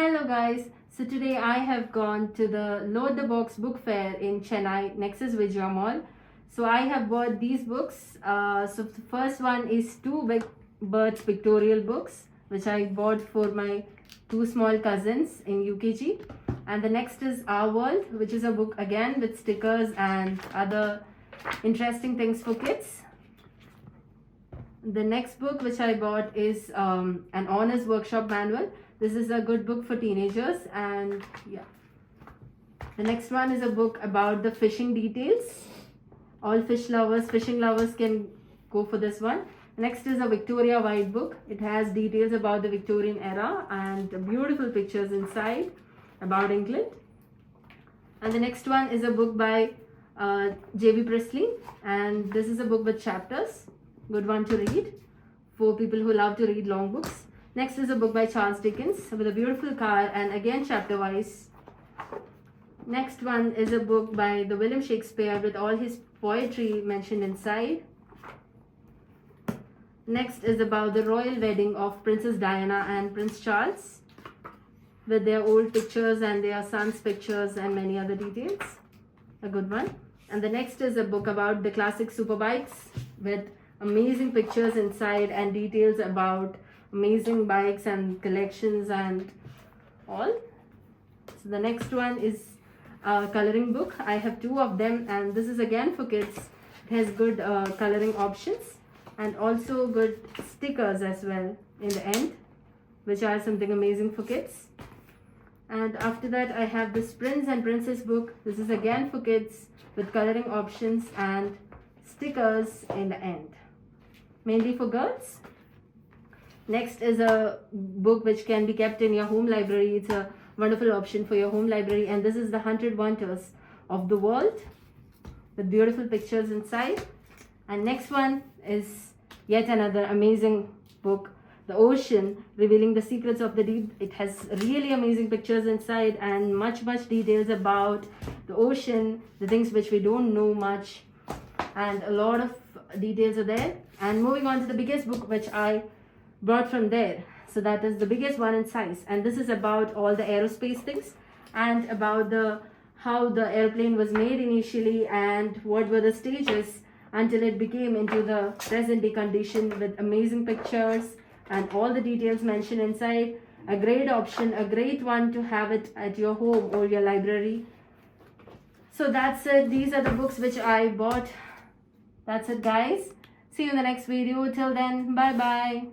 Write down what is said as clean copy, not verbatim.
Hello guys, so today I have gone to the Load the Box book fair in Chennai, Nexus Vijaya Mall. So I have bought these books. So the first one is two Big Birds pictorial books, which I bought for my two small cousins in UKG. And the next is Our World, which is a book again with stickers and other interesting things for kids. The next book which I bought is an honors workshop manual. This is a good book for teenagers, and yeah. The next one is a book about the fishing details. All fishing lovers can go for this one. Next is a Victoria White book. It has details about the Victorian era and beautiful pictures inside about England. And the next one is a book by J.B. Priestley, and this is a book with chapters. Good one to read for people who love to read long books. Next is a book by Charles Dickens with a beautiful car and again chapter wise. Next one is a book by the William Shakespeare with all his poetry mentioned inside. Next is about the royal wedding of Princess Diana and Prince Charles with their old pictures and their son's pictures and many other details. A good one. And the next is a book about the classic superbikes with amazing pictures inside and details about amazing bikes and collections and all. So the next one is a coloring book. I have two of them, and this is again for kids. It has good coloring options and also good stickers as well in the end, which are something amazing for kids. And after that I have this Prince and Princess book. This is again for kids with coloring options and stickers in the end, mainly for girls. Next is a book which can be kept in your home library. It's a wonderful option for your home library, and this is the 100 Wonders of the World with beautiful pictures inside. And next one is yet another amazing book, The Ocean, revealing the secrets of the deep. It has really amazing pictures inside and much details about the ocean, the things which we don't know much, and a lot of details are there. And moving on to the biggest book which I brought from there, so that is the biggest one in size, and this is about all the aerospace things and about how the airplane was made initially and what were the stages until it became into the present day condition, with amazing pictures and all the details mentioned inside. A great option, a great one to have it at your home or your library. So that's it. These are the books which I bought. That's it guys. See you in the next video. Till then, bye bye.